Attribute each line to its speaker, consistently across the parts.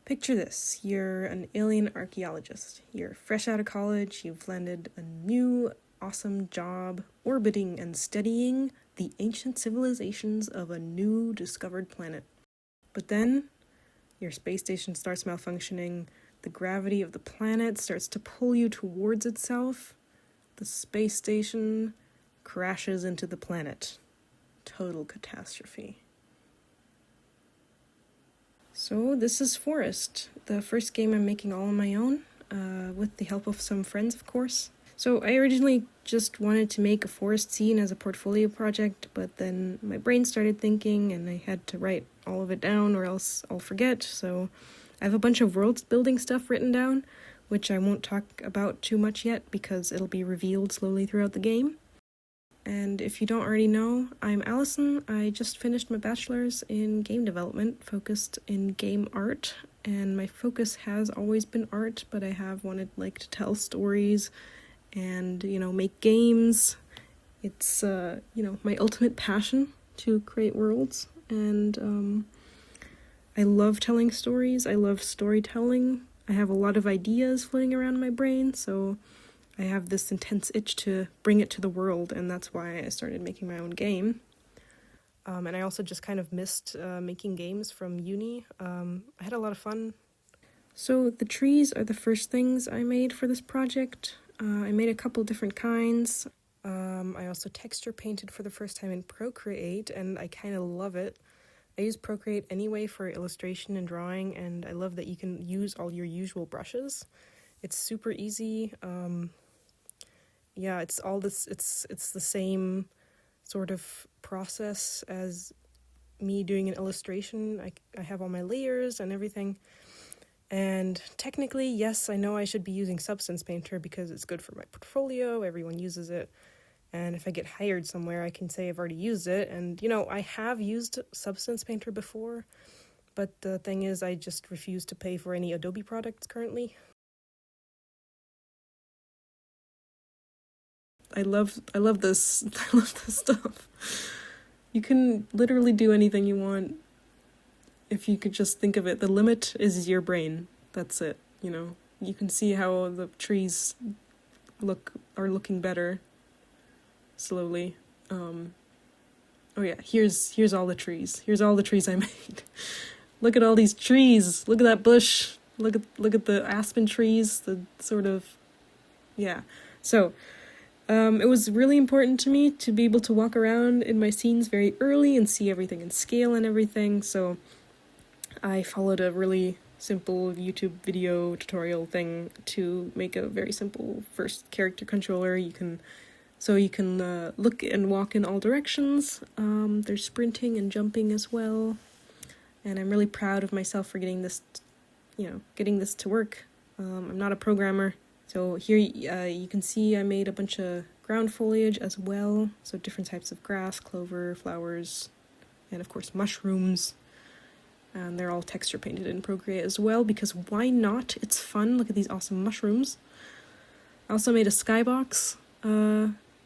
Speaker 1: Picture this, you're an alien archaeologist. You're fresh out of college, you've landed a new, awesome job orbiting and studying the ancient civilizations of a new discovered planet. But then, your space station starts malfunctioning, the gravity of the planet starts to pull you towards itself, the space station crashes into the planet. Total catastrophe. So this is Forest, the first game I'm making all on my own, with the help of some friends, of course. So I originally just wanted to make a forest scene as a portfolio project, but then my brain started thinking and I had to write all of it down or else I'll forget. So I have a bunch of world building stuff written down, which I won't talk about too much yet because it'll be revealed slowly throughout the game. And if you don't already know, I'm Allison. I just finished my bachelor's in game development, focused in game art, and my focus has always been art, but I have wanted to tell stories and, make games. It's, my ultimate passion to create worlds, and I love telling stories. I love storytelling. I have a lot of ideas floating around my brain, so I have this intense itch to bring it to the world, and that's why I started making my own game. And I also just kind of missed making games from uni. I had a lot of fun. So the trees are the first things I made for this project. I made a couple different kinds. I also texture painted for the first time in Procreate, and I kind of love it. I use Procreate anyway for illustration and drawing, and I love that you can use all your usual brushes. It's super easy. It's all this. It's the same sort of process as me doing an illustration. I have all my layers and everything. And technically, yes, I know I should be using Substance Painter because it's good for my portfolio. Everyone uses it. And if I get hired somewhere, I can say I've already used it. And, I have used Substance Painter before, but the thing is I just refuse to pay for any Adobe products currently. I love this. I love this stuff. You can literally do anything you want if you could just think of it. The limit is your brain. That's it. You can see how the trees are looking better slowly. Here's all the trees. Here's all the trees I made. Look at all these trees. Look at that bush. Look at the aspen trees. The sort of So it was really important to me to be able to walk around in my scenes very early and see everything in scale and everything, so I followed a really simple YouTube video tutorial thing to make a very simple first character controller. You can look and walk in all directions. There's sprinting and jumping as well, and I'm really proud of myself for getting this to work. I'm not a programmer. So here you can see I made a bunch of ground foliage as well. So different types of grass, clover, flowers, and of course mushrooms. And they're all texture painted in Procreate as well, because why not? It's fun. Look at these awesome mushrooms. I also made a skybox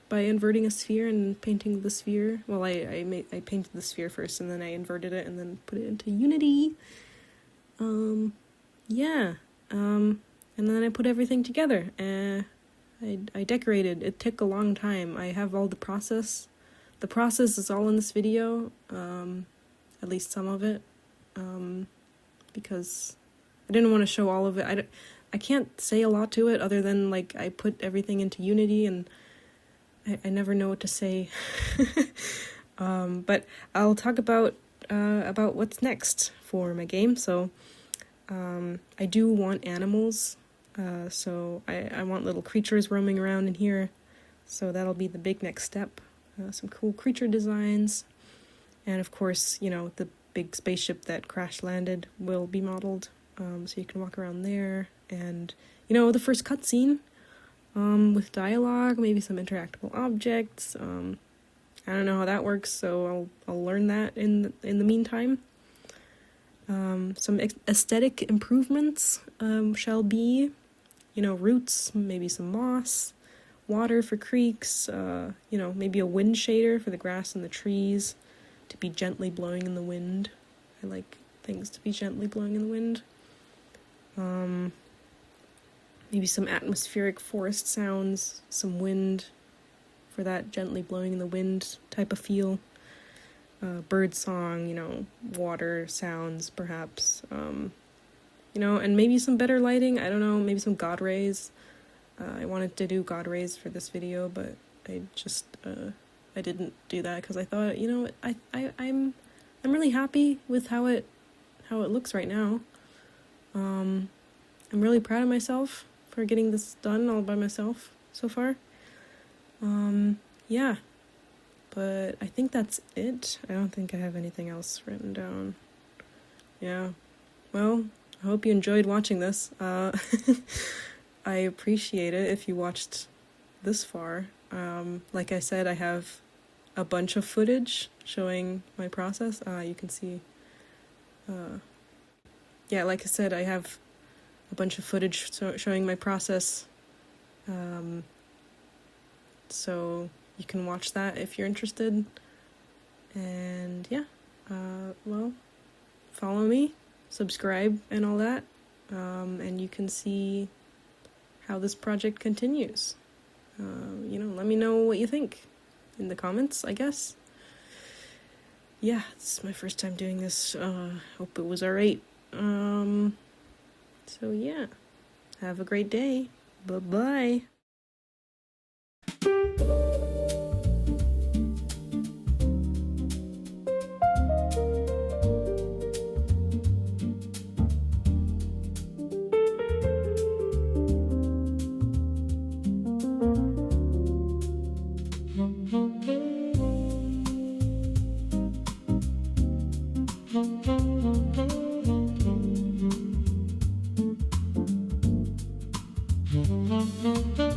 Speaker 1: by inverting a sphere and painting the sphere. Well, I painted the sphere first and then I inverted it and then put it into Unity. And then I put everything together, and I decorated. It took a long time. I have all the process. The process is all in this video, at least some of it, because I didn't want to show all of it. I can't say a lot to it other than, I put everything into Unity, and I never know what to say. But I'll talk about what's next for my game. So I do want animals. So I want little creatures roaming around in here, so that'll be the big next step. Some cool creature designs, and of course, the big spaceship that crash landed will be modeled, so you can walk around there, and the first cutscene with dialogue, maybe some interactable objects. I don't know how that works, so I'll learn that in the meantime. Some aesthetic improvements shall be, roots, maybe some moss, water for creeks, maybe a wind shader for the grass and the trees to be gently blowing in the wind. I like things to be gently blowing in the wind. maybe some atmospheric forest sounds, some wind for that gently blowing in the wind type of feel. Bird song, water sounds perhaps, and maybe some better lighting. I don't know, maybe some God rays. I wanted to do God rays for this video, but I just I didn't do that because I thought, I'm really happy with how it looks right now. I'm really proud of myself for getting this done all by myself so far. Yeah. But I think that's it. I don't think I have anything else written down. Yeah. Well, I hope you enjoyed watching this. I appreciate it if you watched this far. Like I said, I have a bunch of footage showing my process. You can see. Yeah, like I said, I have a bunch of footage showing my process. So you can watch that if you're interested. And yeah, well, follow me, subscribe, and all that. And you can see how this project continues. Let me know what you think in the comments, I guess. Yeah, this is my first time doing this. Hope it was alright. So yeah, have a great day. Bye-bye. Mm-hmm.